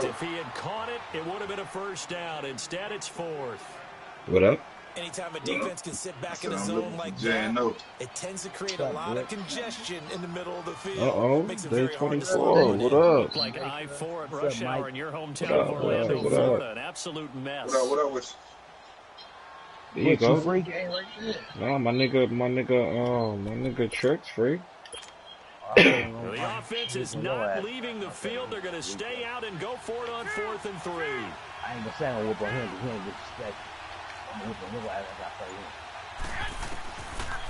If he had caught it, it would have been a first down. Instead, it's fourth. What up? Anytime a defense can sit back in a zone like that, it tends to create a lot of congestion in the middle of the field. Makes it very hard to slow down. What up? Looked like I-4 at rush hour in your hometown of Orlando, Florida. An absolute mess. What up? There you go. Free game right there. No, my nigga Trick's free. The offense is not leaving the field. They're going to stay out and go for it on 4th and 3. I ain't gonna say I'm gonna whoop on him, but he ain't get respect. I'm gonna whoop on him as I play him.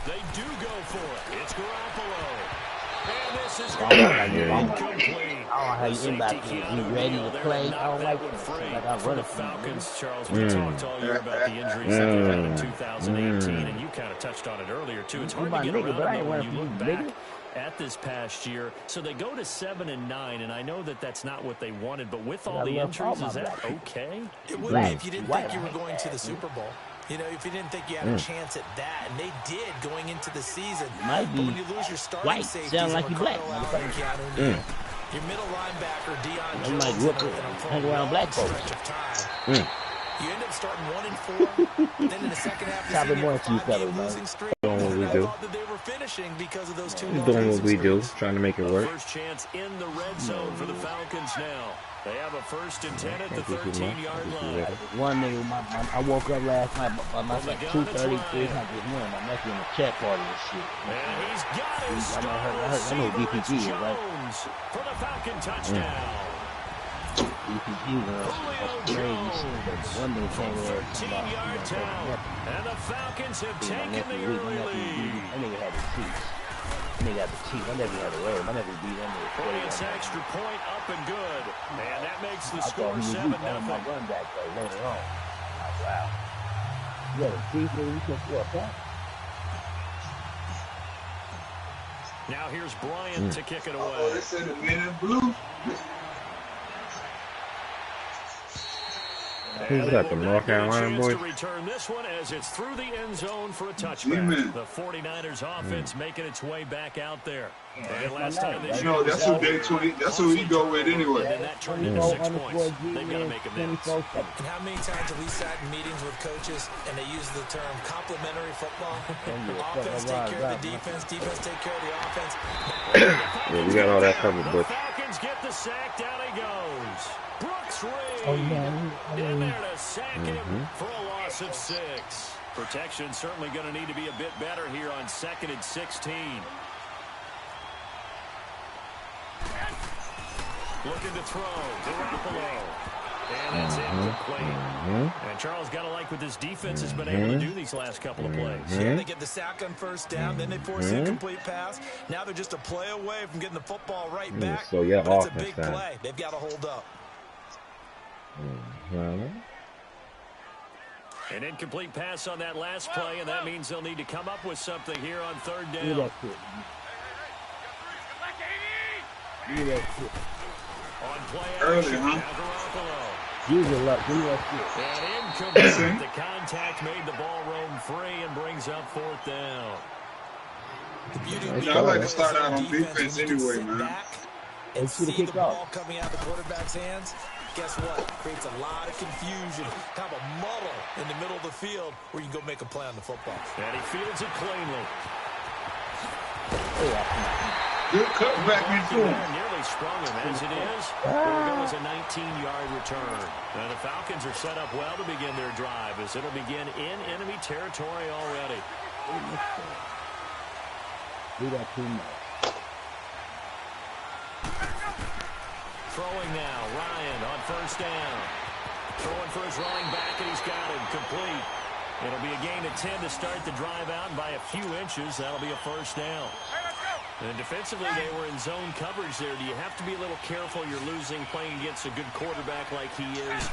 They do go for it. It's Garoppolo. And this is incomplete. I don't know how you inbound you ready to play. I don't like it. Like I'm running the Falcons, Charles. We talked all year about the injuries that they had in 2018, and you kind of touched on it earlier too. It's hard to get around it when you look back at this past year. So they go to 7-9, and I know that that's not what they wanted, but with all the injuries, is that okay? It would be if you didn't think you were going to the Super Bowl. You know, if you didn't think you had a chance at that, and they did going into the season. But when you lose your starting safeties, your middle linebacker, Deion Jones, hang around black folks. You end up starting 1-4. Then in the second half of the season, you're 5-game losing streak. Doing what we do. That they were finishing because of those 2 Doing what we do, trying to make it work. First chance in the red zone for the Falcons now. They have a 1st and 10 at the 13-yard line. One nigga, I woke up last night by myself 2:33. I get one. My nephew in the chat party and shit. And he's got his I know who DPG is, right? For the Falcon touchdown. DPG was crazy shit, but one nigga came there. 14-yard down. And the Falcons have taken the early lead. That nigga had the cheeks. That nigga had the cheeks. I never had a word. I never beat that nigga. It's extra point up and good. And that makes the I score 7-0. My run back though later on. Oh, wow. You had a cheese nigga, you can score a point. Now here's Bryant to kick it away. Oh, they said the men in blue. Who's that, the North Carolina boys? To return this one as it's through the end zone for a touchback. The 49ers offense making its way back out there. And last time they that's who day 20. That's who he go with anyway. And that turned into 6 points. They've got to make amends. And how many times have we sat in meetings with coaches and they use the term complementary football? Offense take care of the defense, defense take care of the offense. Yeah, we got all that covered, but the Falcons get the sack. Down he goes. Brooks Reed in there to sack him for a loss of 6. Protection certainly going to need to be a bit better here on 2nd and 16. Looking to throw. Garoppolo. And that's incomplete. And Charles got to like what this defense has been able to do these last couple of plays. Yeah, they get the sack on 1st down, then they force an incomplete pass. Now they're just a play away from getting the football right back. So yeah, but it's a big play. They've got to hold up. An incomplete pass on that last play, and that means they'll need to come up with something here on 3rd down. On play action, Garoppolo. And incomplete. The contact made the ball roam free and brings up 4th down. The beauty I like to start out on defense anyway, man. And see the ball coming out of the quarterback's hands. Guess what? Creates a lot of confusion, kind of a muddle in the middle of the field where you can go make a play on the football. And he fields it cleanly. Good cut back into him. Nearly sprung him as it is. There goes a 19-yard return. Now the Falcons are set up well to begin their drive as it'll begin in enemy territory already. Do that too much. Throwing now, Ryan on 1st down. Throwing for his running back, and he's got him complete. It'll be a gain of 10 to start the drive out, and by a few inches, that'll be a 1st down. And defensively, they were in zone coverage there. Do you have to be a little careful? You're losing playing against a good quarterback like he is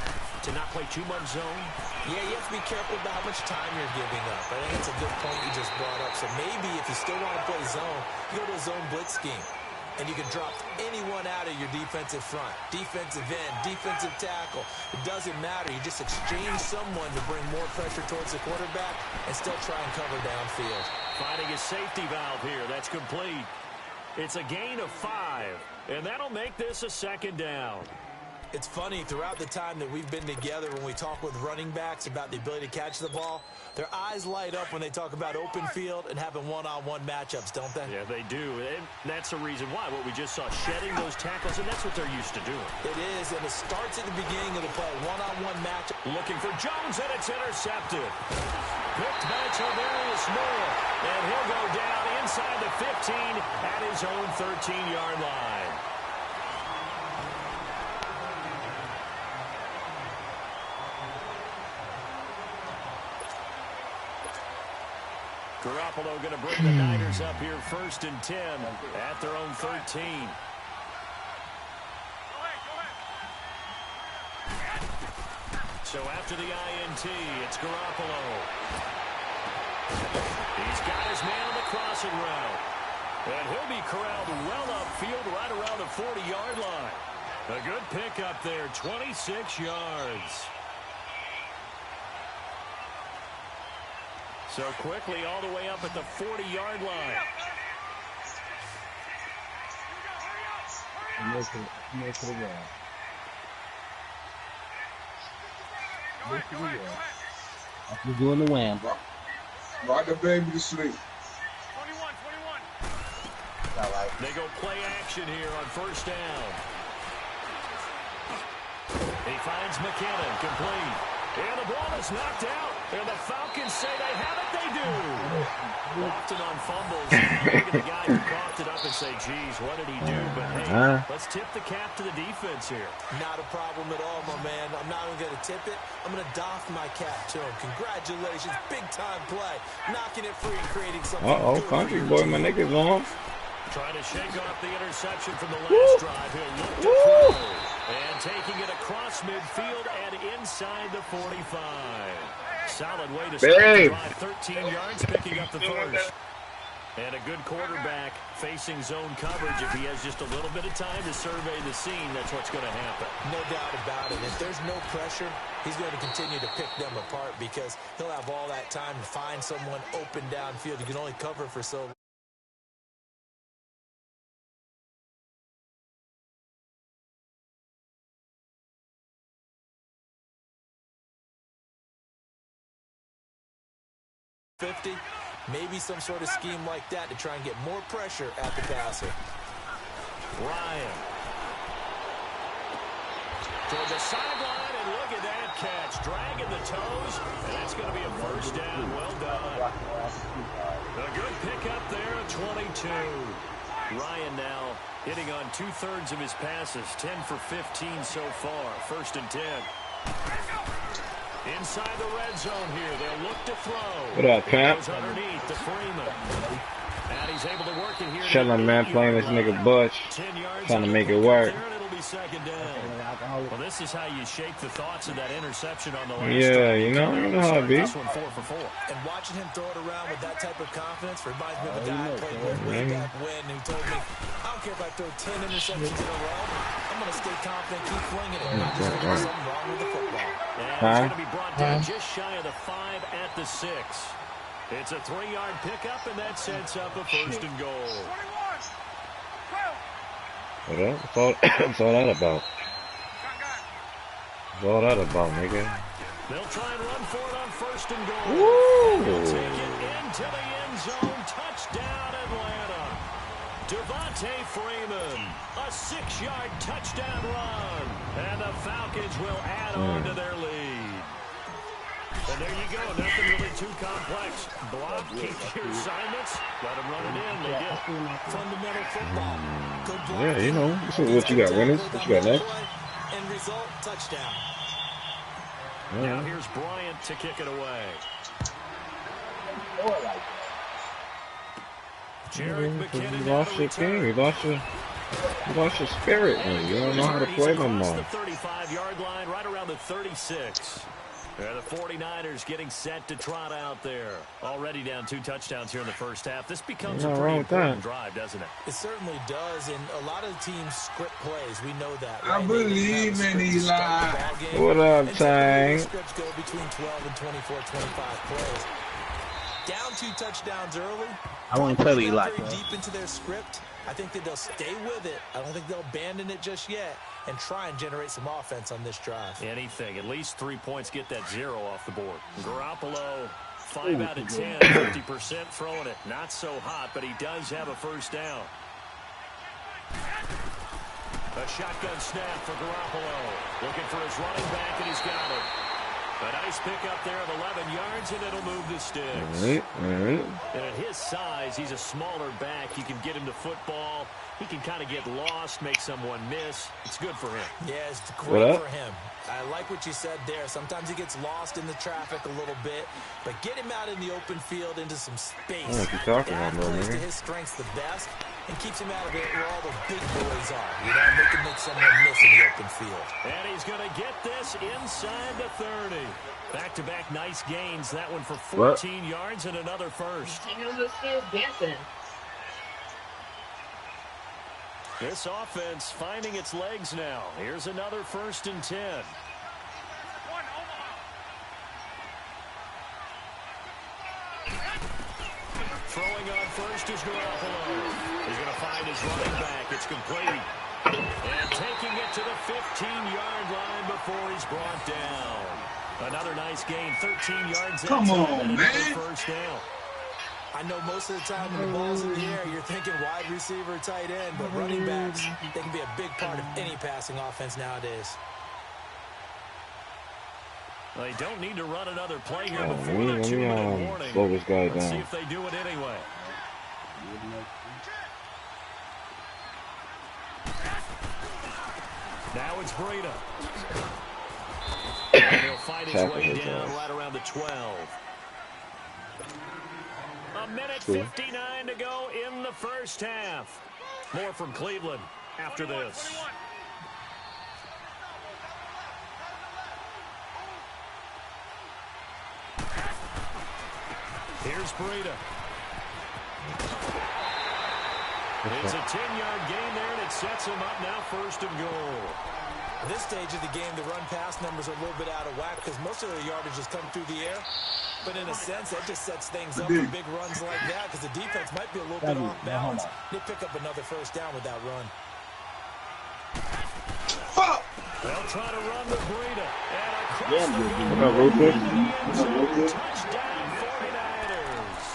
to not play too much zone? Yeah, you have to be careful about how much time you're giving up. I think it's a good point you just brought up. So maybe if you still want to play zone, you go to a zone blitz scheme. And you can drop anyone out of your defensive front, defensive end, defensive tackle. It doesn't matter. You just exchange someone to bring more pressure towards the quarterback and still try and cover downfield. Finding a safety valve here. That's complete. It's a gain of 5, and that'll make this a 2nd down. It's funny, throughout the time that we've been together, when we talk with running backs about the ability to catch the ball, their eyes light up when they talk about open field and having one-on-one matchups, don't they? Yeah, they do. And that's the reason why. What we just saw, shedding those tackles, and that's what they're used to doing. It is, and it starts at the beginning of the play. One-on-one matchup. Looking for Jones, and it's intercepted. Picked by Tavarius Moore, and he'll go down inside the 15 at his own 13-yard line. Garoppolo going to bring the Niners up here 1st and 10 at their own 13. So after the INT, it's Garoppolo. He's got his man on the crossing route. And he'll be corralled well upfield right around the 40-yard line. A good pickup there, 26 yards. So quickly all the way up at the 40-yard line. Make it again. After doing the wham. Rock the baby to sleep. 21. They go play action here on 1st down. He finds McKinnon, complete. And the ball is knocked out. And the Falcons say they have it. They do. Often on fumbles, look at the guy who coughed it up and say, geez, what did he do? But, hey, let's tip the cap to the defense here. Not a problem at all, my man. I'm not even going to tip it. I'm going to doff my cap to him. Congratulations. Big-time play. Knocking it free and creating something good. Country boy, my niggas on. Trying to shake off the interception from the last drive. He'll look to throw. And taking it across midfield and inside the 45. Solid way to start the drive. 13 yards, picking up the first. And a good quarterback facing zone coverage. If he has just a little bit of time to survey the scene, that's what's going to happen. No doubt about it. If there's no pressure, he's going to continue to pick them apart because he'll have all that time to find someone open downfield. You can only cover for so long. Maybe some sort of scheme like that to try and get more pressure at the passer. Ryan. Toward the sideline, and look at that catch. Dragging the toes, and that's going to be a 1st down. Well done. A good pickup there at 22. Ryan now hitting on 2/3 of his passes. 10 for 15 so far. 1st and 10. Inside the red zone here. They'll look to throw. What up, Camp? Underneath to Freeman. And he's able to work it here. Chillin', man, playing this nigga Bush. Trying to make it work. It'll be 2nd down. Well, this is how you shake the thoughts of that interception on the last Yeah, you know how it be. This one 4 for 4. And watching him throw it around with that type of confidence reminds me of a guy I played with way back when who told me, I don't care if I throw 10 interceptions in a row, I'm going to stay confident, keep flinging it. Not just think there's something wrong with the football. And it's going to be brought down just shy of the 5 at the 6. It's a 3-yard pickup, and that sets up a 1st and goal. What's all that about? What's all that about, nigga? They'll try and run for it on 1st and goal. Woo! They'll take it into the end zone. Touchdown, Atlanta. Devontae Freeman, a 6-yard touchdown run. And the Falcons will add on to their lead. And there you go. Nothing really too complex. Block, keep your assignments. Let them run it in. They did. Fundamental football. Good block. Yeah, you know. This is what you got, winners. What you got next? End result, touchdown. Now here's Bryant to kick it away. Jarek McKinnon. You lost your game. You lost your spirit, man. You don't know how to play no more. The 35-yard line, right around the 36. The 49ers getting set to trot out there. Already down 2 touchdowns here in the first half. This becomes a pretty important drive, doesn't it? It certainly does, and a lot of teams script plays. We know that. Right? I believe in Eli. What up, Tang? Scripts go between 12 and 24, 25 plays. down 2 touchdowns early. I want to tell you Not like very deep into their script. I think that they'll stay with it. I don't think they'll abandon it just yet and try and generate some offense on this drive. Anything. At least 3 points get that 0 off the board. Garoppolo, 5 out of 10, 50% throwing it. Not so hot, but he does have a first down. A shotgun snap for Garoppolo. Looking for his running back, and he's got it. A nice pickup there of 11 yards, and it'll move the sticks. All right. And at his size, he's a smaller back. You can get him to football. He can kind of get lost, make someone miss. It's good for him. Yeah, it's great for him. I like what you said there. Sometimes he gets lost in the traffic a little bit, but get him out in the open field into some space. What you talking about, That plays to man? his strengths the best and keeps him out of it where all the big boys are. You know, they can make someone miss in the open field. And he's going to get this inside the 30. Back-to-back nice gains. That one for 14 yards and another first. This offense finding its legs now. Here's another 1st and 10. Throwing on first is Garoppolo. He's going to find his running back. It's complete. And taking it to the 15-yard line before he's brought down. Another nice gain, 13 yards. Come on, man. First down. I know most of the time when the ball's in the air, you're thinking wide receiver, tight end, but running backs, they can be a big part of any passing offense nowadays. They don't need to run another play here Oh, before we the 2-minute warning. slow this guy Let's see down. if they do it anyway. Now it's Breida. And he'll fight his way down right around the 12. A minute 59 to go in the first half. More from Cleveland after this. Here's Breida. It's a 10-yard gain there, and it sets him up now 1st and goal. At this stage of the game, the run-pass numbers are a little bit out of whack because most of the yardage has come through the air. But in a sense, that just sets things up for big runs like that because the defense might be a little bit off balance. They pick up another first down with that run. They'll try to run with Breida. And across What up, the Rufus? goal. Touchdown 49ers.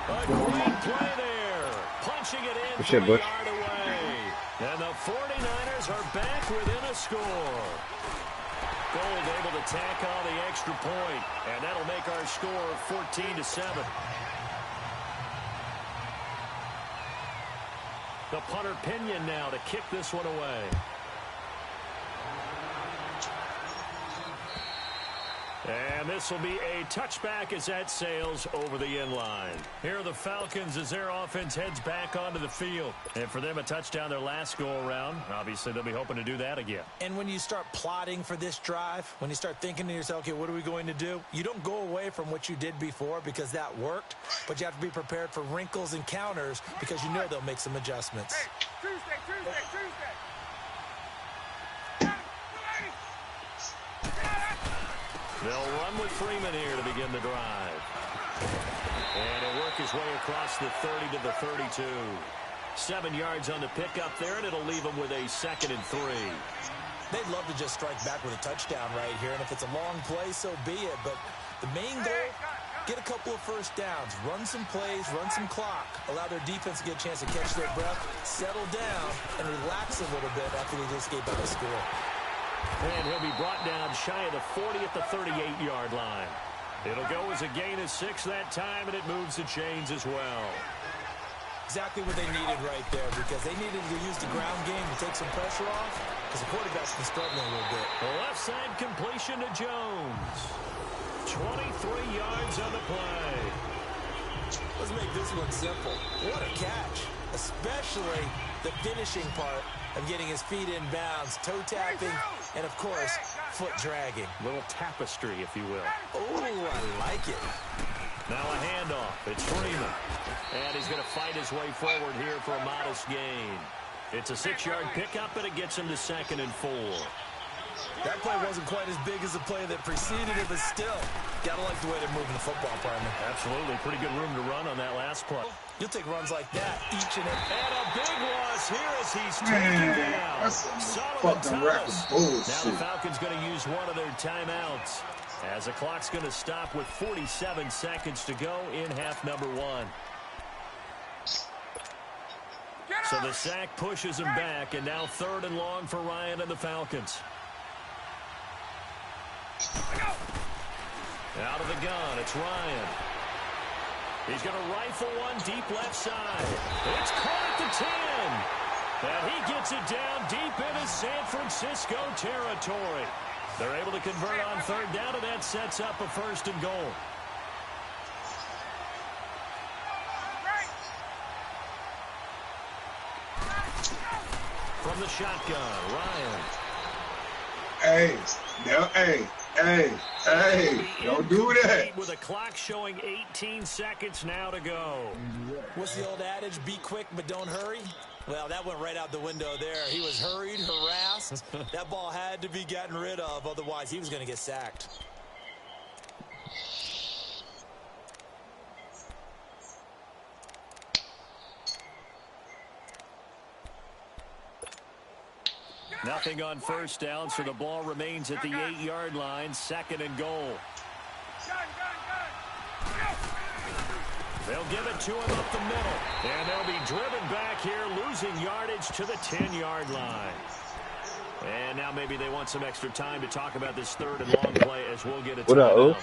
A great play there. Punching it in Good shit, from a Bush. yard away. And the 49ers are back within a score. Gold able to tack on the extra point, and that'll make our score 14-7. The punter Pinion now to kick this one away. And this will be a touchback as that sails over the end line. Here are the Falcons as their offense heads back onto the field. And for them, a touchdown their last go-around. Obviously, they'll be hoping to do that again. And when you start plotting for this drive, when you start thinking to yourself, okay, what are we going to do? You don't go away from what you did before because that worked, but you have to be prepared for wrinkles and counters because you know they'll make some adjustments. Hey, Tuesday. They'll run with Freeman here to begin the drive. And he'll work his way across the 30 to the 32. 7 yards on the pickup there, and it'll leave him with a 2nd and 3. They'd love to just strike back with a touchdown right here, and if it's a long play, so be it. But the main goal, get a couple of first downs, run some plays, run some clock, allow their defense to get a chance to catch their breath, settle down, and relax a little bit after they just gave up a score. And he'll be brought down shy of the 40 at the 38-yard line. It'll go as a gain of 6 that time, and it moves the chains as well. Exactly what they needed right there because they needed to use the ground game to take some pressure off because the quarterback's been struggling a little bit. The left side completion to Jones. 23 yards on the play. Let's make this one simple. What a catch, especially the finishing part of getting his feet in bounds, toe tapping, and of course, foot dragging. Little tapestry, if you will. Oh, I like it. Now a handoff. It's Freeman. And he's going to fight his way forward here for a modest gain. It's a 6-yard pickup, and it gets him to 2nd and 4. That play wasn't quite as big as the play that preceded it, but still, gotta like the way they're moving the football, partner. Absolutely. Pretty good room to run on that last play. You'll take runs like that each and every. And a big loss here as he's taken down. That's a fucking record bullshit. Now the Falcons going to use one of their timeouts as the clock's going to stop with 47 seconds to go in half number 1. So the sack pushes him back, and now 3rd and long for Ryan and the Falcons. Out of the gun, it's Ryan. He's going to rifle one deep left side. It's caught at the 10. And he gets it down deep into San Francisco territory. They're able to convert on 3rd down, and that sets up a 1st and goal. From the shotgun, Ryan. Hey, no, hey, don't do that. With a clock showing 18 seconds now to go. What's the old adage? Be quick, but don't hurry. Well, that went right out the window there. He was hurried, harassed. That ball had to be gotten rid of, otherwise he was going to get sacked. Nothing on 1st down, so the ball remains at the 8-yard line. 2nd and goal. They'll give it to him up the middle. And they'll be driven back here, losing yardage to the 10-yard line. And now maybe they want some extra time to talk about this 3rd and long play as we'll get a timeout.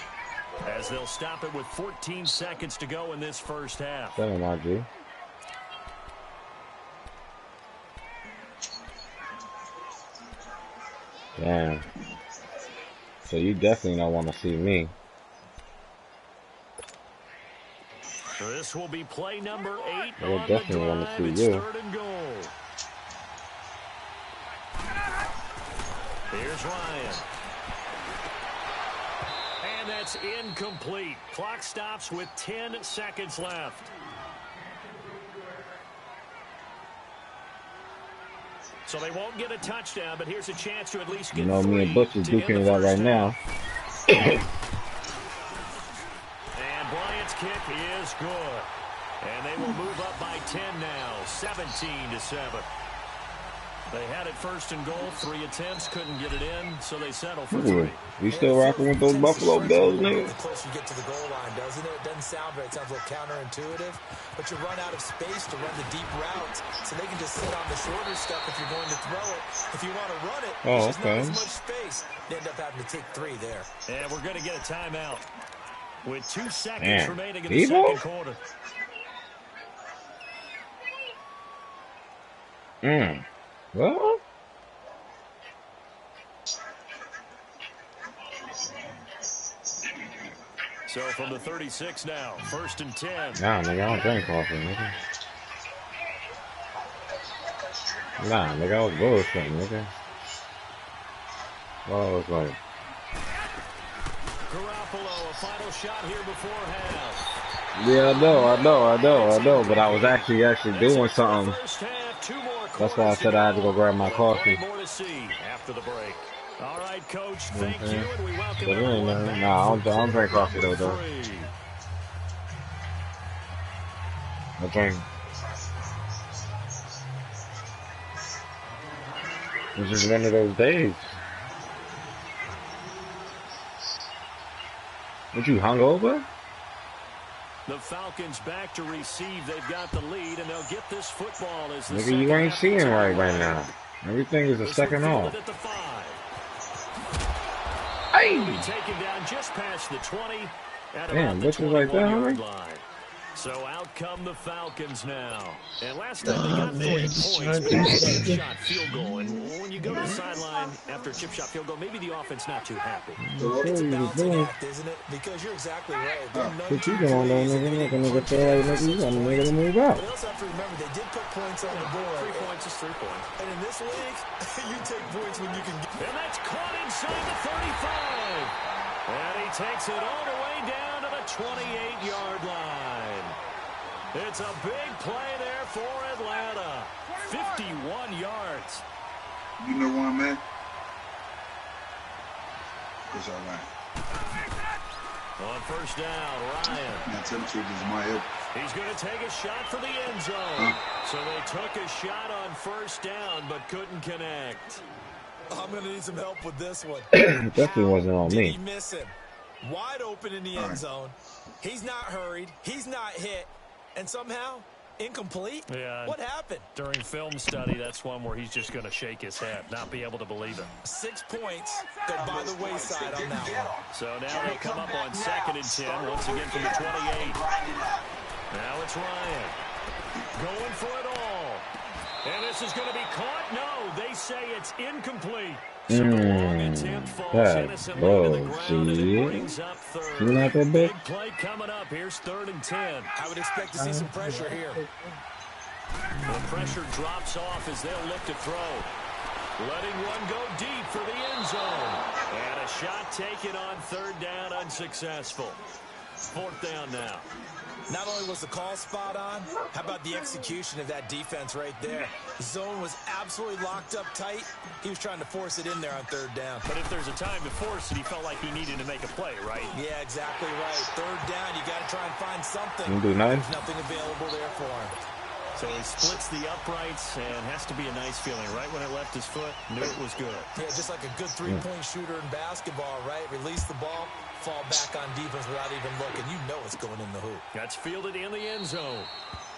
As they'll stop it with 14 seconds to go in this 1st half. Damn. So you definitely don't want to see me. This will be play number 8 I would on definitely the want drive. to see It's you. 3rd and goal. Here's Ryan. And that's incomplete. Clock stops with 10 seconds left. So they won't get a touchdown, but here's a chance to at least get me three and Butch is to end duking the it out right first now. And Bryant's kick is good. And they will move up by 10 now, 17-7. They had it 1st and goal, 3 attempts, couldn't get it in, so they settle for 3. You still rocking with those Buffalo Bills, nigga? The closer you get to the goal line, doesn't it? It doesn't sound right. It sounds a little counterintuitive. But you run out of space to run the deep routes, so they can just sit on the shorter stuff if you're going to throw it. If you want to run it, there's just not as much space. They end up having to take 3 there. And we're going to get a timeout with 2 seconds remaining in the Evo? 2nd quarter. Well, So from the 36 now, 1st and 10. nah, nigga, I don't drink coffee, nigga. Nah, nigga, I was bullshitting, nigga. Well, I was like, Garoppolo, a final shot here before half. yeah, I know, but I was actually doing something. First half, 2 more That's why I said I had to go grab my coffee. More to see after the break. All right, Coach, thank you, and we welcome But everyone back. nah, I don't drink coffee though. I drink. It's just one of those days. What, you hungover? The Falcons back to receive. They've got the lead, and they'll get this football as the Nigga, you ain't seeing right now. Everything is a second off. At the 5. Hey! Taken down just past the 20 at Damn, about the this is right there, 21-yard homie. line. So out come the Falcons now. And last time they got 40 points, but it was a chip shot field goal. And when you go to the sideline after a chip shot field goal, maybe the offense not too happy. It's a balancing act, isn't it? Because you're exactly right. What you doing, though, nigga? Nigga, feel like, nigga, you got a nigga to move out. But also have to remember, they did put points on the board. 3 points is 3 points. And in this league, you take points when you can get. And that's caught inside the 35. And he takes it all the way down to the 28-yard line. It's a big play there for Atlanta. 51 yards. You know what, man? It's all right. On first down, Ryan. Now tell the truth, this is my hip. He's going to take a shot for the end zone. So they took a shot on first down, but couldn't connect. I'm going to need some help with this one. Definitely wasn't on Did me. he miss him? Wide open in the end zone. He's not hurried. He's not hit. And somehow, incomplete? Yeah. What happened? During film study, that's one where he's just going to shake his head, not be able to believe it. 6 points go by the wayside on that one. So now they come up on 2nd and 10, once again from the 28. Now it's Ryan. Going for it all. And this is going to be caught. No, they say it's incomplete. So the long attempt falls innocently to the ground, and it brings up third. You like that big? Big play coming up. Here's 3rd and 10. I would expect to see some pressure here. The pressure drops off as they'll look to throw. Letting one go deep for the end zone. And a shot taken on 3rd down, unsuccessful. 4th down now. Not only was the call spot on, how about the execution of that defense right there? The zone was absolutely locked up tight. He was trying to force it in there on 3rd down. But if there's a time to force it, he felt like he needed to make a play, right? Yeah, exactly right. 3rd down, you got to try and find something. You do nice. There's nothing available there for him. So he splits the uprights, and has to be a nice feeling. Right when it left his foot, knew it was good. Yeah, just like a good three-point shooter in basketball, right? Release the ball, fall back on defense without even looking. You know it's going in the hoop. That's fielded in the end zone.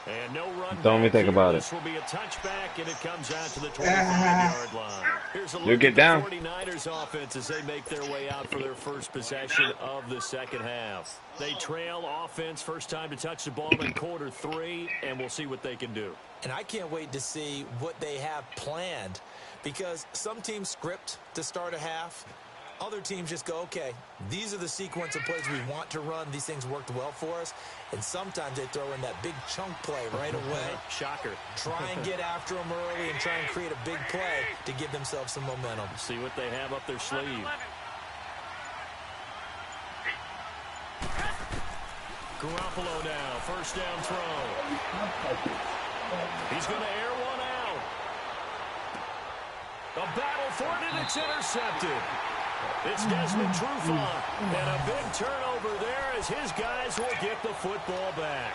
And no run. Don't even think about it. This will be a touchback, and it comes out to the 25-yard line. Here's a look You get at down. the 49ers offense as they make their way out for their first possession of the second half. They trail offense, first time to touch the ball in quarter 3, and we'll see what they can do. And I can't wait to see what they have planned, because some teams script to start a half. Other teams just go, okay, these are the sequence of plays we want to run. These things worked well for us. And sometimes they throw in that big chunk play right away. Shocker. Try and get after them early and try and create a big play to give themselves some momentum. See what they have up their sleeve. Garoppolo now, first down throw. He's going to air one out. A battle for it, and it's intercepted. It's Desmond Trufant, and a big turnover there as his guys will get the football back.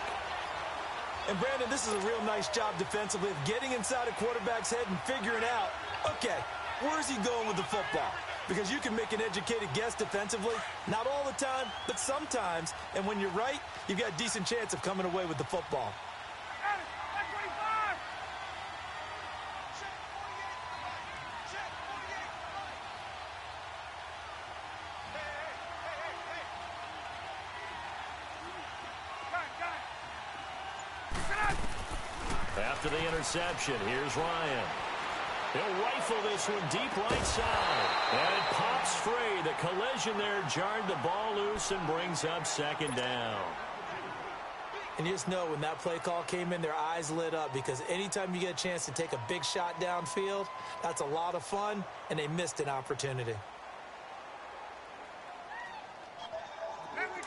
And, Brandon, this is a real nice job defensively of getting inside a quarterback's head and figuring out, okay, where's he going with the football? Because you can make an educated guess defensively, not all the time, but sometimes. And when you're right, you've got a decent chance of coming away with the football. After the interception, here's Ryan. He'll rifle this one deep right side. And it pops free. The collision there jarred the ball loose and brings up second down. And you just know when that play call came in, their eyes lit up, because anytime you get a chance to take a big shot downfield, that's a lot of fun, and they missed an opportunity.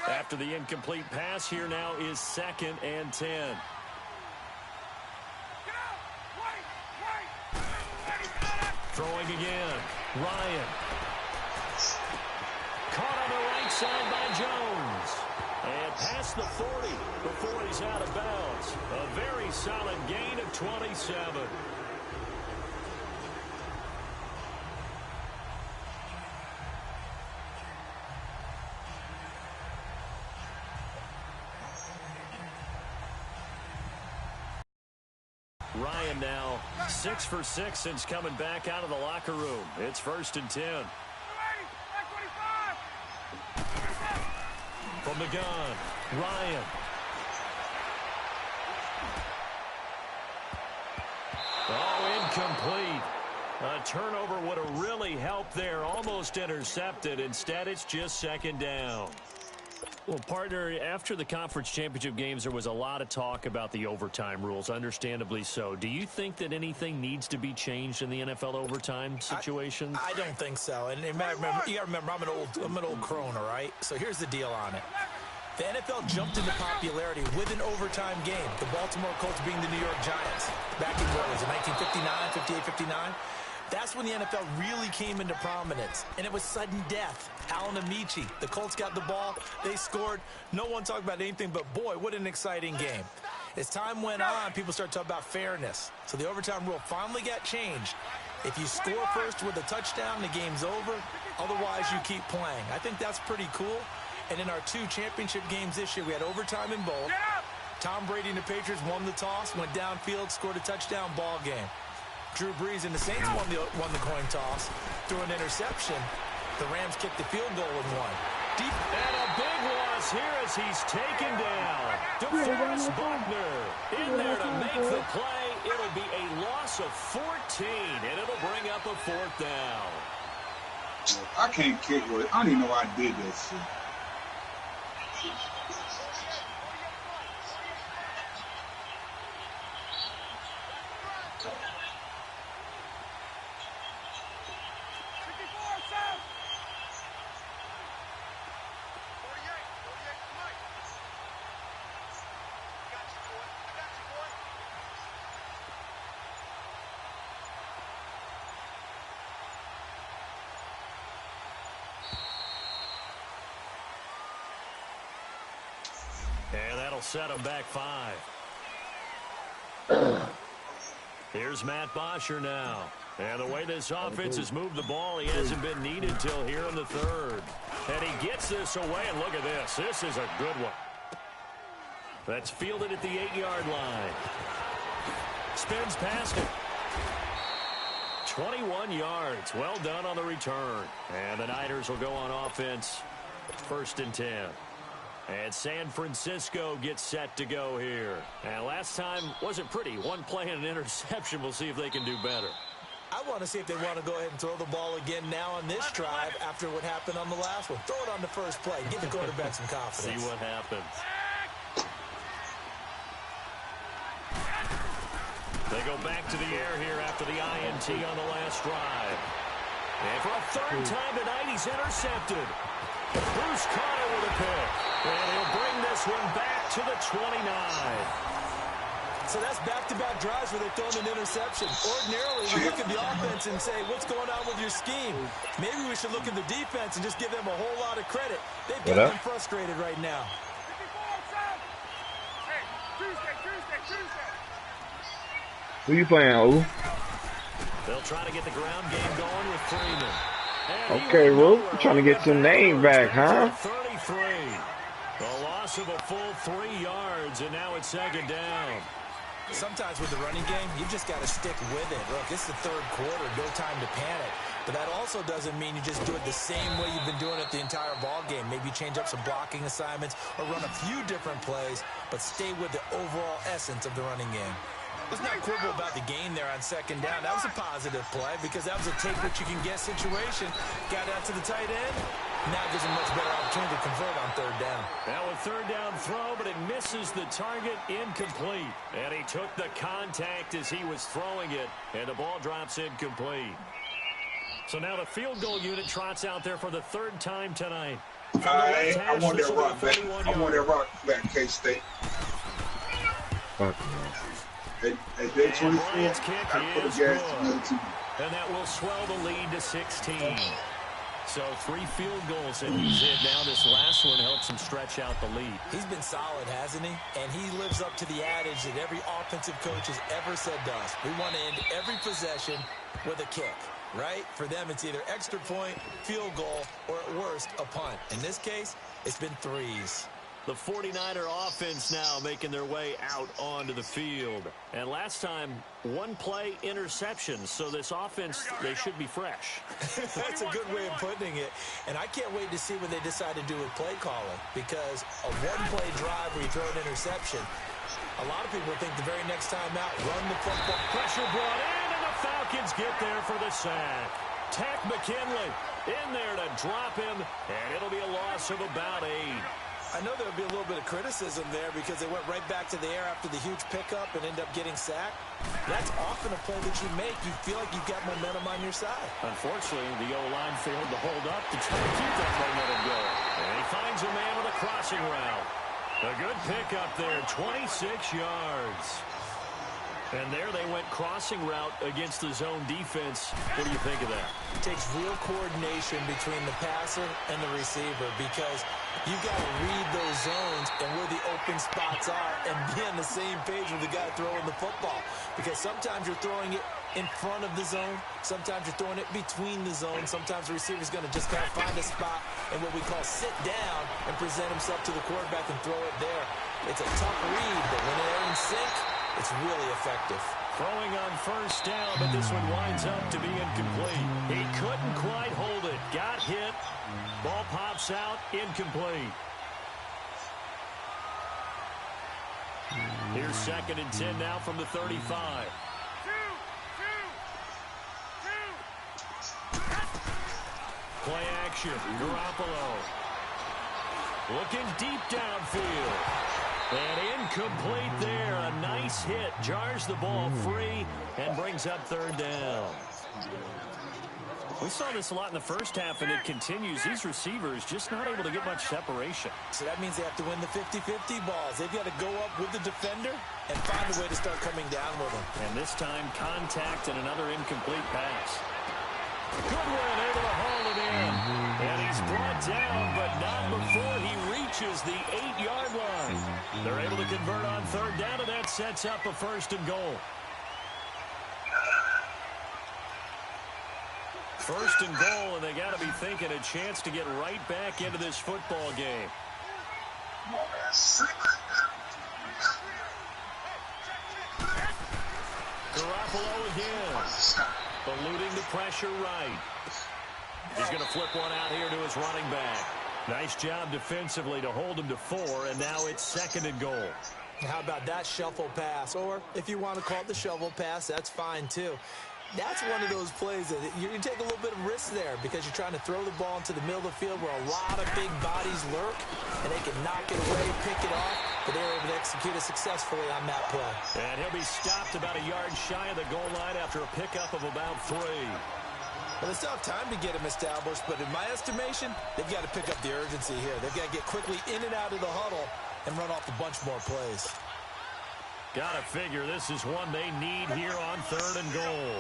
After the incomplete pass, here now is 2nd and 10. Throwing again. Ryan. Caught on the right side by Jones. And past the 40 before he's out of bounds. A very solid gain of 27. Ryan now 6 for 6 since coming back out of the locker room. It's 1st and 10. From the gun, Ryan. Oh, incomplete. A turnover would have really helped there. Almost intercepted. Instead, it's just 2nd down. Well, partner, after the conference championship games, there was a lot of talk about the overtime rules, understandably so. Do you think that anything needs to be changed in the NFL overtime situations? I don't think so. And you got to remember, I'm an old crone, all right? So here's the deal on it. The NFL jumped into popularity with an overtime game. The Baltimore Colts being the New York Giants. Back in, what was it, 1959, 58, 59? That's when the NFL really came into prominence, and it was sudden death. Allen Amici, the Colts got the ball, they scored. No one talked about anything but, boy, what an exciting game. As time went on, people started talking about fairness. So the overtime rule finally got changed. If you score first with a touchdown, the game's over. Otherwise, you keep playing. I think that's pretty cool. And in our 2 championship games this year, we had overtime in both. Tom Brady and the Patriots won the toss, went downfield, scored a touchdown, ball game. Drew Brees and the Saints won the coin toss, threw an interception. The Rams kicked the field goal and won. Deep. And a big loss here as he's taken down. DeForest Buckner in there to make the play. It'll be a loss of 14, and it'll bring up a 4th down. I can't kick with it. I don't even know I did that shit. And that'll set him back 5. Here's Matt Bosher now. And the way this offense has moved the ball, he hasn't been needed till here in the 3rd. And he gets this away, and look at this. This is a good one. That's fielded at the 8-yard line. Spins past it. 21 yards. Well done on the return. And the Niners will go on offense. 1st and 10. And San Francisco gets set to go here. And last time wasn't pretty. 1 play and an interception. We'll see if they can do better. I want to see if they want to go ahead and throw the ball again now on this drive after what happened on the last one. Throw it on the first play. Give the quarterback some confidence. See what happens. They go back to the air here after the INT on the last drive. And for a 3rd time tonight, he's intercepted. Bruce caught it with a pick. And he'll bring this one back to the 29. So that's back-to-back drives where they've thrown an interception. Ordinarily, we look at the offense and say, what's going on with your scheme? Maybe we should look at the defense and just give them a whole lot of credit. They've got them frustrated right now. Who you playing, Olu? They'll try to get the ground game going with Freeman. Okay, Ru, trying to get some name back, huh? 33. The loss of a full 3 yards, and now it's 2nd down. Sometimes with the running game, you just got to stick with it. Look, it's the 3rd quarter, no time to panic. But that also doesn't mean you just do it the same way you've been doing it the entire ball game. Maybe change up some blocking assignments or run a few different plays, but stay with the overall essence of the running game. Let's not quibble about the gain there on 2nd down. That was a positive play because that was a take-what-you-can-get situation. Got out to the tight end. Now gives him much better opportunity to convert on 3rd down. Now a 3rd down throw, but it misses the target, incomplete. And he took the contact as he was throwing it, and the ball drops incomplete. So now the field goal unit trots out there for the 3rd time tonight. I want that rock back. I want that rock back, K-State. Fuck At day 24, I put a gas to another team. And that will swell the lead to 16. So 3 field goals that he's hit now. This last one helps him stretch out the lead. He's been solid, hasn't he? And he lives up to the adage that every offensive coach has ever said to us. We want to end every possession with a kick, right? For them, it's either extra point, field goal, or at worst, a punt. In this case, it's been 3s. The 49er offense now making their way out onto the field. And last time, 1 play interception. So this offense, they should be fresh. That's a good way of putting it. And I can't wait to see what they decide to do with play calling. Because a 1-play drive where you throw an interception, a lot of people think the very next time out, run the football. Pressure brought in, and the Falcons get there for the sack. Tack McKinley in there to drop him, and it'll be a loss of about 8. I know there'll be a little bit of criticism there because they went right back to the air after the huge pickup and end up getting sacked. That's often a play that you make. You feel like you've got momentum on your side. Unfortunately, the O-line failed to hold up to try to keep that momentum going. And he finds a man with a crossing route. A good pickup there, 26 yards. And there they went crossing route against the zone defense. What do you think of that? It takes real coordination between the passer and the receiver because you've got to read those zones and where the open spots are and be on the same page with the guy throwing the football. Because sometimes you're throwing it in front of the zone. Sometimes you're throwing it between the zones. Sometimes the receiver's going to just kind of find a spot and what we call sit down and present himself to the quarterback and throw it there. It's a tough read, but when they're in sync, it's really effective. Throwing on first down, but this one winds up to be incomplete. He couldn't quite hold it. Got hit. Ball pops out. Incomplete. Here's 2nd and 10 now from the 35. Play action. Garoppolo. Looking deep downfield. And incomplete there. A nice hit. Jars the ball free and brings up 3rd down. We saw this a lot in the first half, and it continues. These receivers just not able to get much separation. So that means they have to win the 50-50 balls. They've got to go up with the defender and find a way to start coming down with them. And this time, contact and another incomplete pass. Goodwin able to haul it in. And he's brought down, but not before he reaches the 8-yard line. They're able to convert on 3rd down, and that sets up a 1st and goal. 1st and goal, and they got to be thinking a chance to get right back into this football game. Garoppolo again. Eluding the pressure right. He's going to flip one out here to his running back. Nice job defensively to hold him to 4, and now it's 2nd and goal. How about that shuffle pass? Or if you want to call it the shovel pass, that's fine too. That's one of those plays that you take a little bit of risk there because you're trying to throw the ball into the middle of the field where a lot of big bodies lurk, and they can knock it away, pick it off, but they were able to execute it successfully on that play. And he'll be stopped about a yard shy of the goal line after a pickup of about 3. Well, they still have time to get him established, but in my estimation, they've got to pick up the urgency here. They've got to get quickly in and out of the huddle and run off a bunch more plays. Gotta figure this is one they need here on 3rd and goal.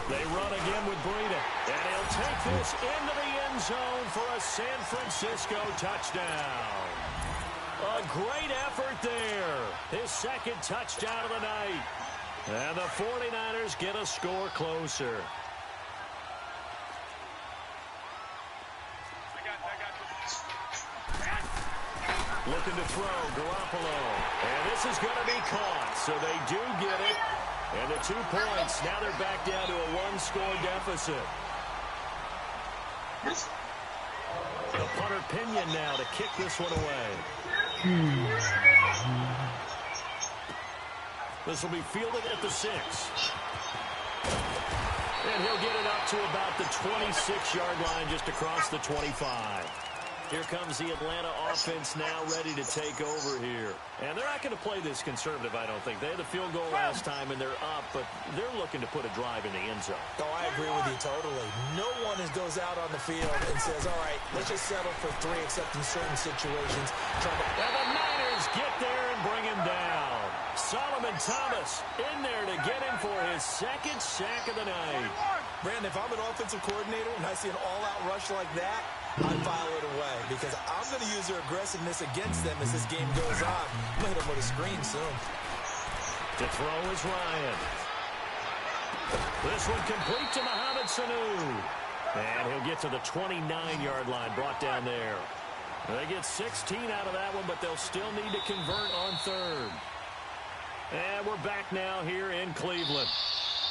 They run again with Breida, and he'll take this into the end zone for a San Francisco touchdown. A great effort there. His 2nd touchdown of the night. And the 49ers get a score closer. Looking to throw, Garoppolo. And this is going to be caught, so they do get it. And the 2 points, now they're back down to a 1-score deficit. The punter Pinion now to kick this one away. This will be fielded at the 6. And he'll get it up to about the 26-yard line, just across the 25. Here comes the Atlanta offense now ready to take over here. And they're not going to play this conservative, I don't think. They had the field goal last time, and they're up, but they're looking to put a drive in the end zone. Oh, I agree with you totally. No one goes out on the field and says, all right, let's just settle for 3, except in certain situations. And the Niners get there and bring him down. Solomon Thomas in there to get him for his 2nd sack of the night. Brandon, if I'm an offensive coordinator and I see an all-out rush like that, I file it away because I'm going to use their aggressiveness against them as this game goes on. I'm going to hit them with a screen soon. To throw is Ryan. This one complete to Mohamed Sanu. And he'll get to the 29-yard line, brought down there. They get 16 out of that one, but they'll still need to convert on 3rd. And we're back now here in Cleveland.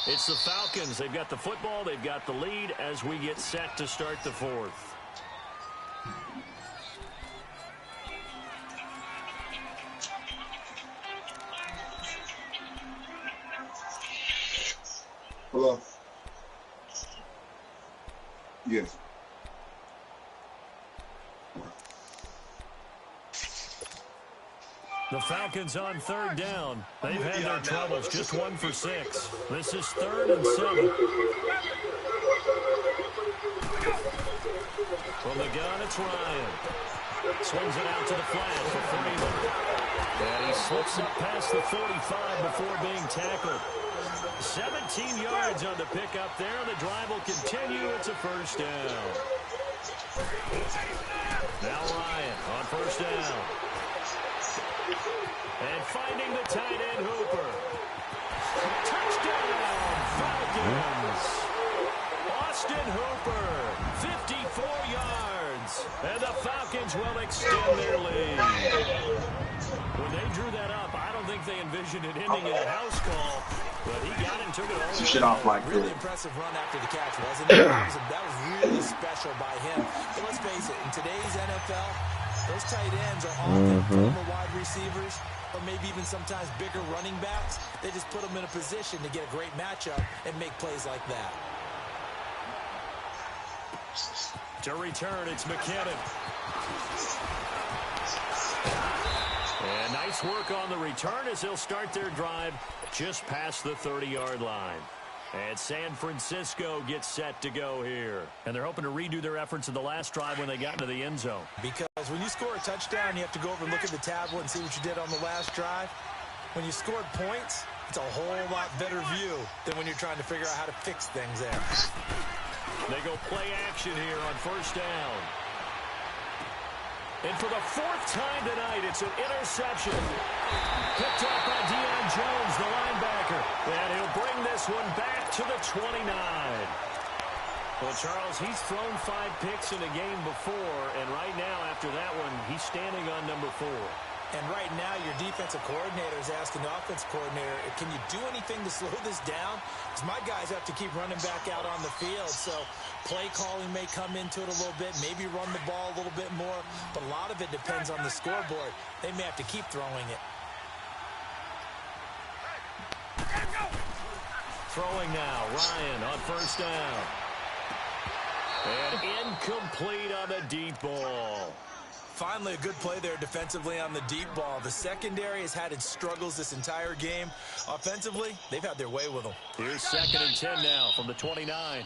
It's the Falcons. They've got the football. They've got the lead as we get set to start the 4th. Hello. Yes. The Falcons on 3rd down. They've had their troubles, just 1 for 6. This is 3rd and 7. From the gun, it's Ryan. Swings it out to the flat for Freeman. And he slips up past the 45 before being tackled. 17 yards on the pickup there. The drive will continue. It's a first down. Now Ryan on first down. And finding the tight end, Hooper. Touchdown, Falcons. Austin Hooper, 54 yards. And the Falcons will extend their lead. When they drew that up, I don't think they envisioned it ending in a house call. But he got it and took it all. Some shit off like really impressive run after the catch, wasn't it? That was really special by him. But let's face it, in today's NFL, those tight ends are often former wide receivers or maybe even sometimes bigger running backs. They just put them in a position to get a great matchup and make plays like that. To return, it's McKinnon. And nice work on the return as they'll start their drive just past the 30-yard line. And San Francisco gets set to go here. And they're hoping to redo their efforts in the last drive when they got into the end zone. Because when you score a touchdown, you have to go over and look at the tablet and see what you did on the last drive. When you scored points, it's a whole lot better view than when you're trying to figure out how to fix things there. They go play action here on first down. And for the fourth time tonight, it's an interception. Picked up by Deion Jones, the linebacker. And he'll bring this one back to the 29. Well, Charles, he's thrown 5 picks in a game before, and right now, after that one, he's standing on number 4. And right now, your defensive coordinator is asking the offensive coordinator, can you do anything to slow this down? Because my guys have to keep running back out on the field. So play calling may come into it a little bit, maybe run the ball a little bit more. But a lot of it depends on the scoreboard. They may have to keep throwing it. Throwing now, Ryan on first down. And incomplete on the deep ball. Finally, a good play there defensively on the deep ball. The secondary has had its struggles this entire game. Offensively, they've had their way with them. Here's 2nd and 10 now from the 29.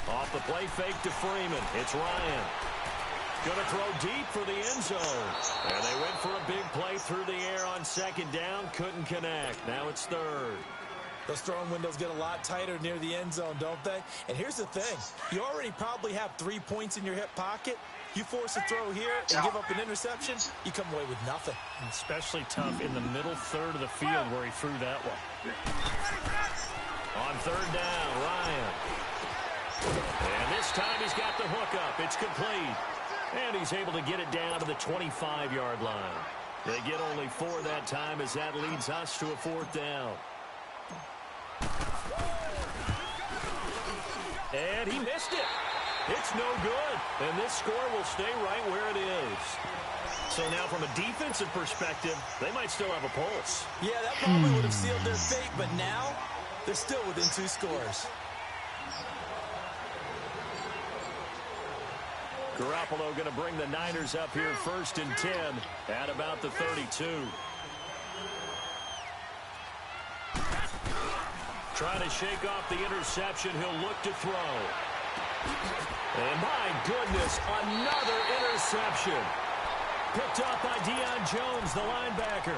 Off the play fake to Freeman. It's Ryan. Going to throw deep for the end zone. And they went for a big play through the air on 2nd down. Couldn't connect. Now it's 3rd. Those throwing windows get a lot tighter near the end zone, don't they? And here's the thing. You already probably have 3 points in your hip pocket. You force a throw here and give up an interception, you come away with nothing. Especially tough in the middle third of the field where he threw that one. On 3rd down, Ryan. And this time he's got the hook up. It's complete. And he's able to get it down to the 25-yard line. They get only 4 that time as that leads us to a 4th down. And he missed it. It's no good. And this score will stay right where it is. So now from a defensive perspective, they might still have a pulse. Yeah, that probably would have sealed their fate, but now they're still within 2 scores. Garoppolo going to bring the Niners up here 1st and 10 at about the 32. Trying to shake off the interception. He'll look to throw. And my goodness, another interception. Picked up by Deion Jones, the linebacker.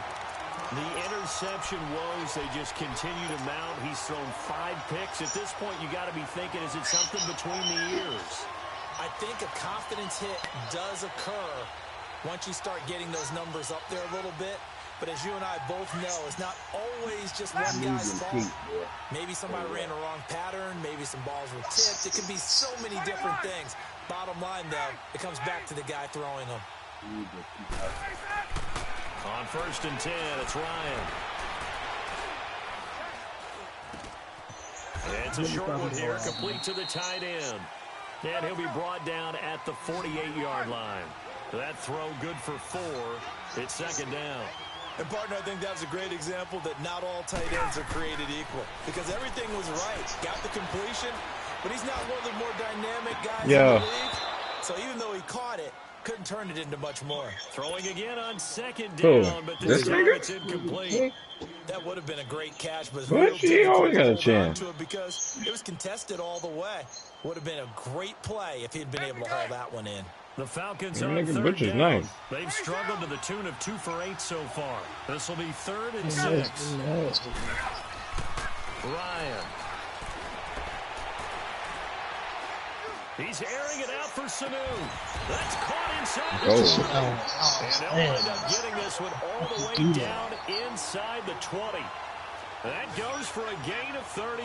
The interception woes, they just continue to mount. He's thrown 5 picks. At this point, you got to be thinking, is it something between the ears? I think a confidence hit does occur once you start getting those numbers up there a little bit. But as you and I both know, it's not always just one guy's fault. Maybe somebody ran a wrong pattern. Maybe some balls were tipped. It can be so many different things. Bottom line, though, it comes back to the guy throwing them. On 1st and 10, it's Ryan. It's a short one here, complete to the tight end. And he'll be brought down at the 48-yard line. That throw good for 4. It's 2nd down. And, partner, I think that was a great example that not all tight ends are created equal. Because everything was right. Got the completion, but he's not one of the more dynamic guys in the league. So even though he caught it, Couldn't turn it into much more. Throwing again on second down, but this time it's incomplete. That would have been a great catch, but it's But real she always got a difficult to hold on chance. to it because it was contested all the way. Would have been a great play if he'd been able to haul that one in. The Falcons are on Nigga third Butcher's down. nice. They've struggled to the tune of 2 for 8 so far. This will be 3rd and 6. Ryan. He's airing it out for Sanu. That's caught inside the 20. And they'll end up getting this one all the way down inside the 20. That goes for a gain of 31.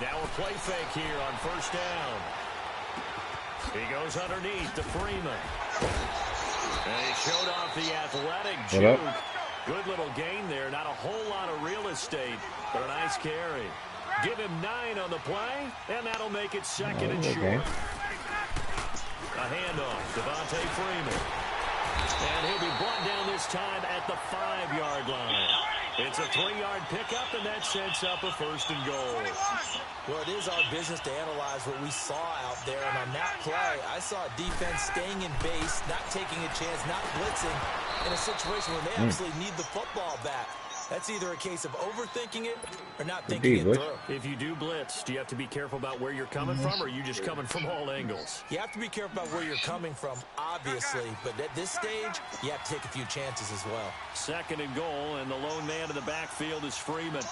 Now a play fake here on 1st down. He goes underneath to Freeman. And he showed off the athletic juke. Good little gain there. Not a whole lot of real estate, but a nice carry. Give him 9 on the play, and that'll make it 2nd and short. A handoff, Devontae Freeman. And he'll be brought down this time at the 5-yard line. It's a 3-yard pickup, and that sets up a 1st and goal. Well, it is our business to analyze what we saw out there. And on that play, I saw defense staying in base, not taking a chance, not blitzing in a situation where they absolutely need the football back. That's either a case of overthinking it or not thinking it through. If you do blitz, do you have to be careful about where you're coming from, or are you just coming from all angles? You have to be careful about where you're coming from, obviously. But at this stage, you have to take a few chances as well. 2nd and goal, and the lone man in the backfield is Freeman.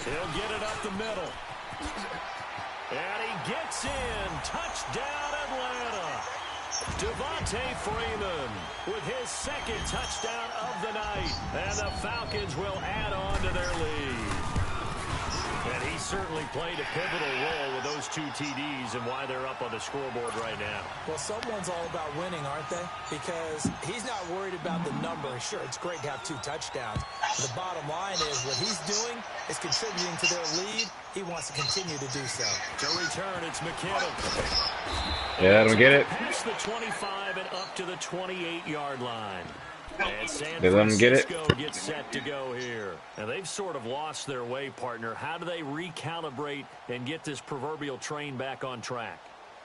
He'll get it up the middle. And he gets in. Touchdown, Atlanta. Devontae Freeman with his 2nd touchdown of the night. And the Falcons will add on to their lead. And he certainly played a pivotal role with those 2 TDs and why they're up on the scoreboard right now. Well, someone's all about winning, aren't they? Because he's not worried about the number. Sure, it's great to have 2 touchdowns. The bottom line is what he's doing is contributing to their lead. He wants to continue to do so. To return, it's McKinnon. Yeah, I don't get it. Past the 25 and up to the 28-yard line. And San They let him get it. Francisco gets set to go here. And they've sort of lost their way, partner. How do they recalibrate and get this proverbial train back on track?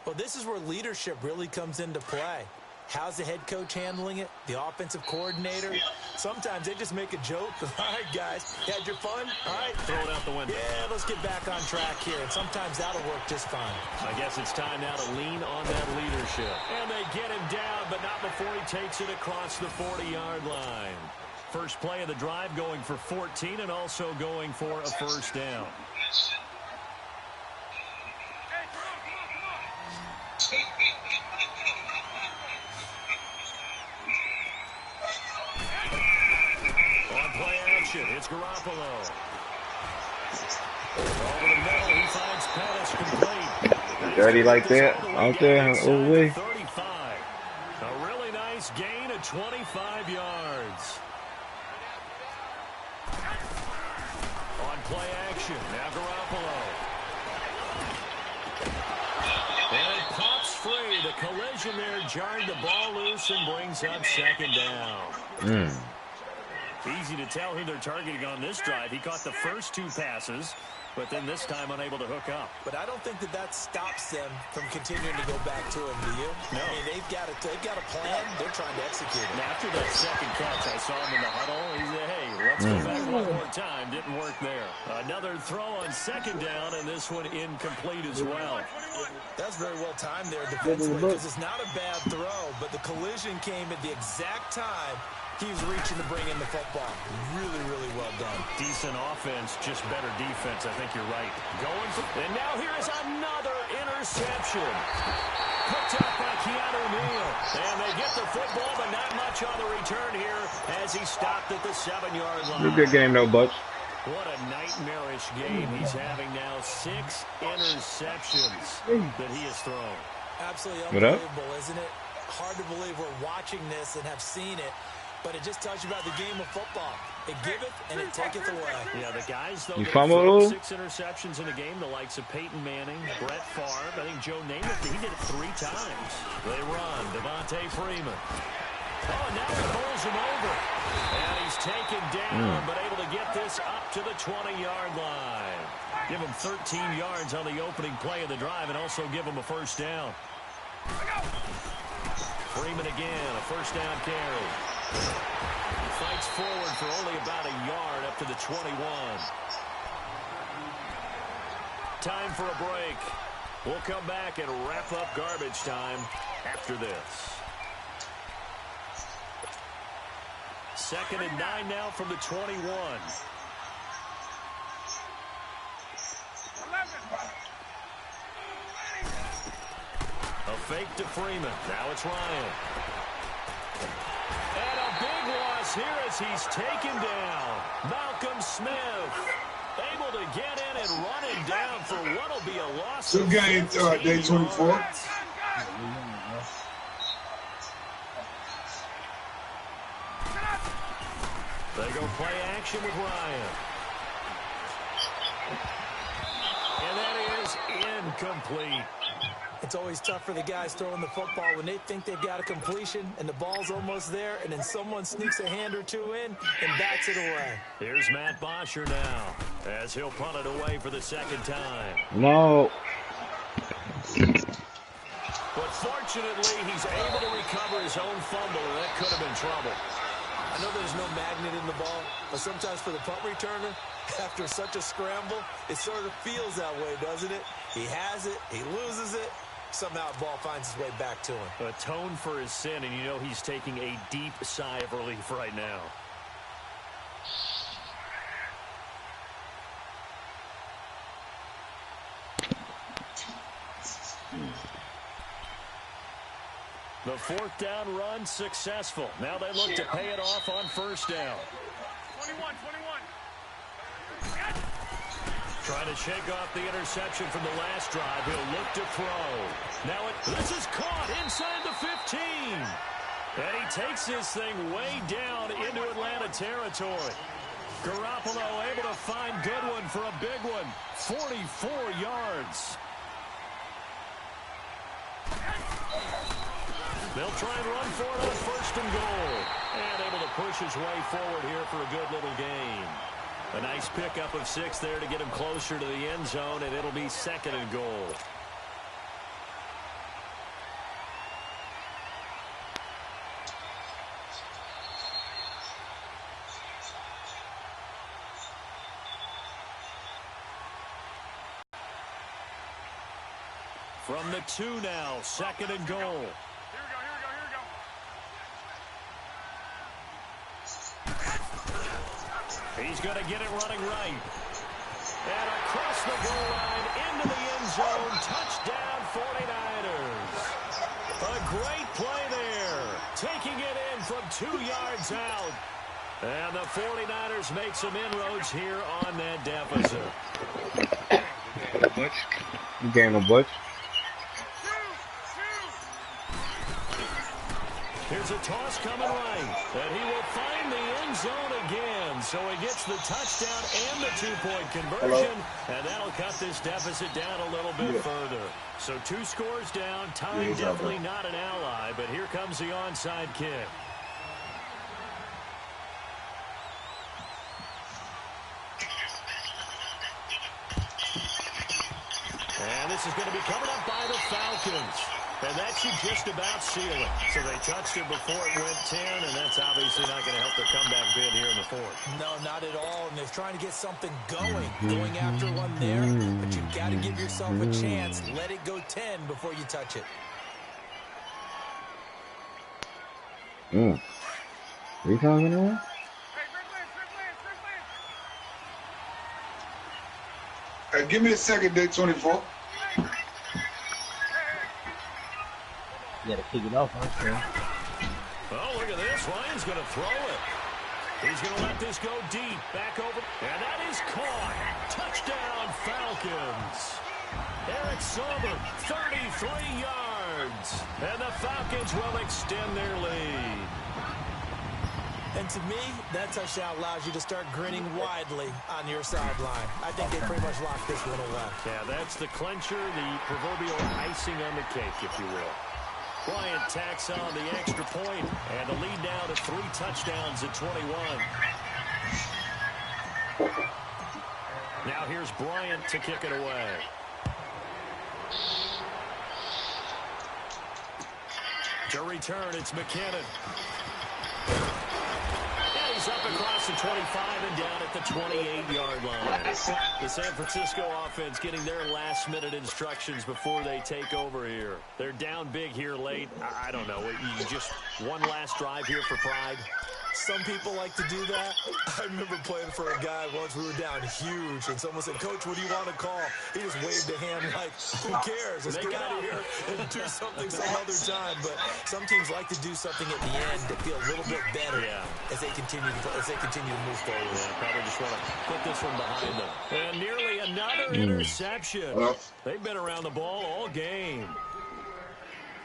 Well, this is where leadership really comes into play. How's the head coach handling it? The offensive coordinator? Sometimes they just make a joke. All right, guys, you had your fun? All right. Throw it out the window. Yeah, let's get back on track here. And sometimes that'll work just fine. I guess it's time now to lean on that leadership. And they get him down, but not before he takes it across the 40-yard line. First play of the drive going for 14 and also going for a 1st down. It's Garoppolo. Over the middle, he finds Pettis complete. Dirty like that out there over way. 35. A really nice gain of 25 yards. On play action, now Garoppolo. And it pops free. The collision there jarred the ball loose and brings up 2nd down. Easy to tell who they're targeting on this drive. He caught the first 2 passes, but then this time unable to hook up. But I don't think that stops them from continuing to go back to him, do you? No. I mean, they've got a plan. They're trying to execute it. And after that 2nd catch, I saw him in the huddle. He said, hey, let's go back one more time. Didn't work there. Another throw on 2nd down, and this one incomplete as well. That's very well timed there defensively because it's not a bad throw, but the collision came at the exact time he was reaching to bring in the football. Really, really well done. Decent offense, just better defense. I think you're right. And now here is another interception. Picked up by Keanu Neal. And they get the football, but not much on the return here as he stopped at the 7-yard line. Good game, though, Butch. What a nightmarish game he's having now. 6 interceptions that he has thrown. Absolutely unbelievable, isn't it? Hard to believe we're watching this and have seen it. but it just tells you about the game of football. It giveth and it taketh away. Yeah, the guys, though, you that fumble? 6 interceptions in a game, the likes of Peyton Manning, Brett Favre. I think Joe Namath, he did it 3 times. They run. Devontae Freeman. Oh, now he pulls him over. And he's taken down, but able to get this up to the 20-yard line. Give him 13 yards on the opening play of the drive and also give him a first down. Freeman again, a first down carry. Fights forward for only about a yard up to the 21. Time for a break. We'll come back and wrap up garbage time after this. 2nd and 9 now from the 21. A fake to Freeman. Now it's Ryan. And a big loss here as he's taken down. Malcolm Smith able to get in and run him down for what'll be a loss. Good game, day 24. They go play action with Ryan. And that is incomplete. It's always tough for the guys throwing the football when they think they've got a completion and the ball's almost there, and then someone sneaks a hand or two in and bats it away. Here's Matt Bosher now as he'll punt it away for the 2nd time. No. But fortunately, he's able to recover his own fumble, and that could have been trouble. I know there's no magnet in the ball, but sometimes for the punt returner, after such a scramble, it sort of feels that way, doesn't it? He has it, he loses it, somehow the ball finds its way back to him. Atone for his sin, and you know he's taking a deep sigh of relief right now. The 4th down run successful. Now they look to pay it off on 1st down. 21. Trying to shake off the interception from the last drive. He'll look to throw. Now this is caught inside the 15. And he takes this thing way down into Atlanta territory. Garoppolo able to find Goodwin for a big one. 44 yards. They'll try and run for it on 1st and goal. And able to push his way forward here for a good little gain. A nice pickup of 6 there to get him closer to the end zone, and it'll be 2nd and goal. From the 2 now, 2nd and goal. Here we go. He's going to get it running right. And across the goal line into the end zone. Touchdown 49ers. A great play there. Taking it in from 2 yards out. And the 49ers make some inroads here on that deficit. You gained a bunch. Here's a toss coming right. And he will find the end zone again. So he gets the touchdown and the 2-point conversion. And that'll cut this deficit down a little bit further. So 2 scores down. Time definitely not an ally. But here comes the onside kick. And this is going to be coming up by the Falcons. And that should just about seal it. So they touched it before it went 10, and that's obviously not going to help their comeback bid here in the 4th. No, not at all. And they're trying to get something going after one there. But you've got to give yourself a chance. Let it go 10 before you touch it. Are you talking about? Give me a second, day 24. You gotta kick it off, huh? Oh, look at this. Ryan's going to throw it. He's going to let this go deep. Back over. And that is caught. Touchdown, Falcons. Eric Silver, 33 yards. And the Falcons will extend their lead. And to me, that touchdown allows you to start grinning widely on your sideline. I think they pretty much locked this one away. Yeah, that's the clincher, the proverbial icing on the cake, if you will. Bryant tacks on the extra point, and the lead now to 3 touchdowns at 21. Now here's Bryant to kick it away. To return, it's McKinnon. And he's up across the 25 and down at the 28-yard line. The San Francisco offense getting their last-minute instructions before they take over here. They're down big here late. I don't know. You just one last drive here for pride. Some people like to do that. I remember playing for a guy once. We were down huge, and someone said, "Coach, what do you want to call?" He just waved a hand like, "Who cares? Let's get out of here and do something some other time." But some teams like to do something at the end to feel a little bit better as they continue to move forward. Yeah, probably just want to put this one behind them. And nearly another interception. They've been around the ball all game.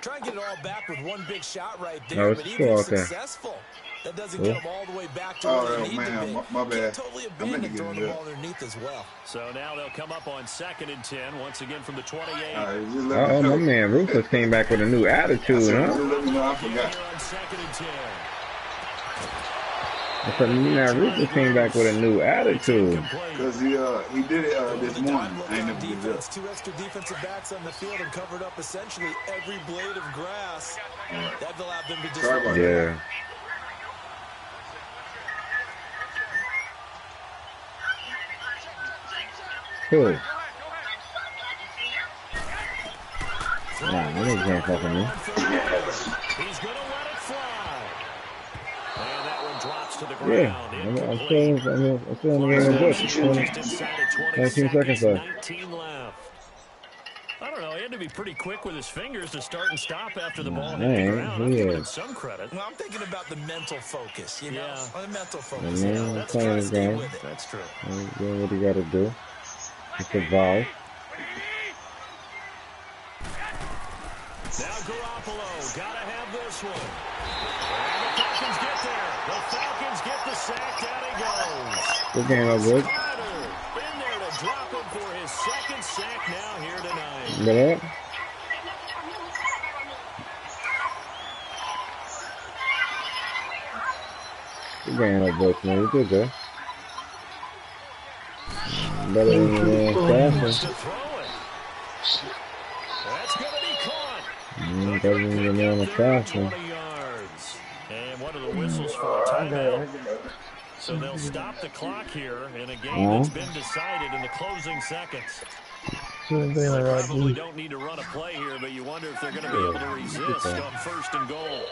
Try and get it all back with one big shot right there, but even successful. That doesn't get them all the way back to where they need to be. My bad. Can't totally abandon throwing the ball underneath as well. So now they'll come up on 2nd and 10, once again from the 28. Oh, my man Rufus came back with a new attitude, huh? I forgot. On 2nd and 10. I said, man, Rufus came back with a new attitude. Because he did it this morning. I ain't never did that. 2 extra defensive backs on the field and covered up essentially every blade of grass. That allowed them to just... Sorry about that. Cool. Nah, that nigga can't fucking me. He's going to let it fly. And that one drops to the ground. Yeah, I'm still in the game of Bush. 19 seconds left. 19 left. I don't know. He had to be pretty quick with his fingers to start and stop after the ball hit the ground. I'm giving him some credit. Well, I'm thinking about the mental focus, you know? Yeah. The mental focus. Man, That's playing true. the game. That's true. Doing what you gotta do to survive. Now Garoppolo, gotta have this one. And the Falcons get there. The Falcons get the sack. Down he goes. Good game, I would. In there to drop him for his 2nd sack now here tonight. But that? Good game, I would, man. You did that. Better than Wants faster. to throw it. That's going to be caught. Better than the man of faster. 20 yards. And what are the whistles for a timeout? So they'll stop the clock here in a game that's been decided in the closing seconds. They probably don't need to run a play here, but you wonder if they're going to be able to resist on 1st and goal.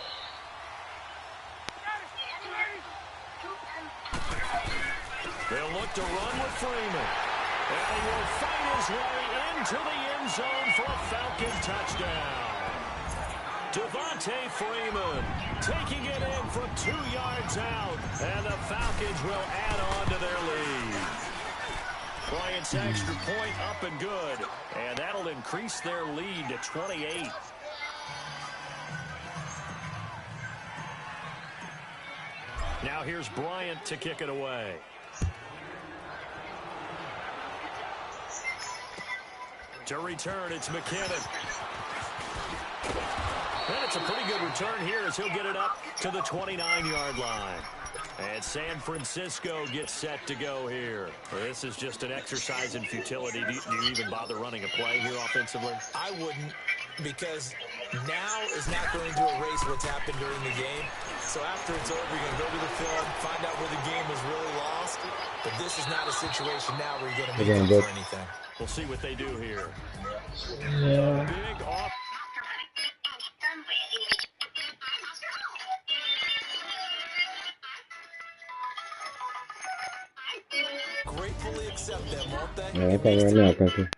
They'll look to run with Freeman. And he will fight his way into the end zone for a Falcon touchdown. Devontae Freeman taking it in from 2 yards out. And the Falcons will add on to their lead. Bryant's extra point up and good. And that'll increase their lead to 28. Now here's Bryant to kick it away. To return, it's McKinnon. And it's a pretty good return here as he'll get it up to the 29-yard line. And San Francisco gets set to go here. This is just an exercise in futility. Do you even bother running a play here offensively? I wouldn't, because now is not going to erase what's happened during the game. So after it's over, you're going to go to the film, find out where the game was really lost. But this is not a situation now where you're going to make up for anything. We'll see what they do here. Yeah. Big off. Gratefully accept them, won't they? Yeah, I thought right now, country.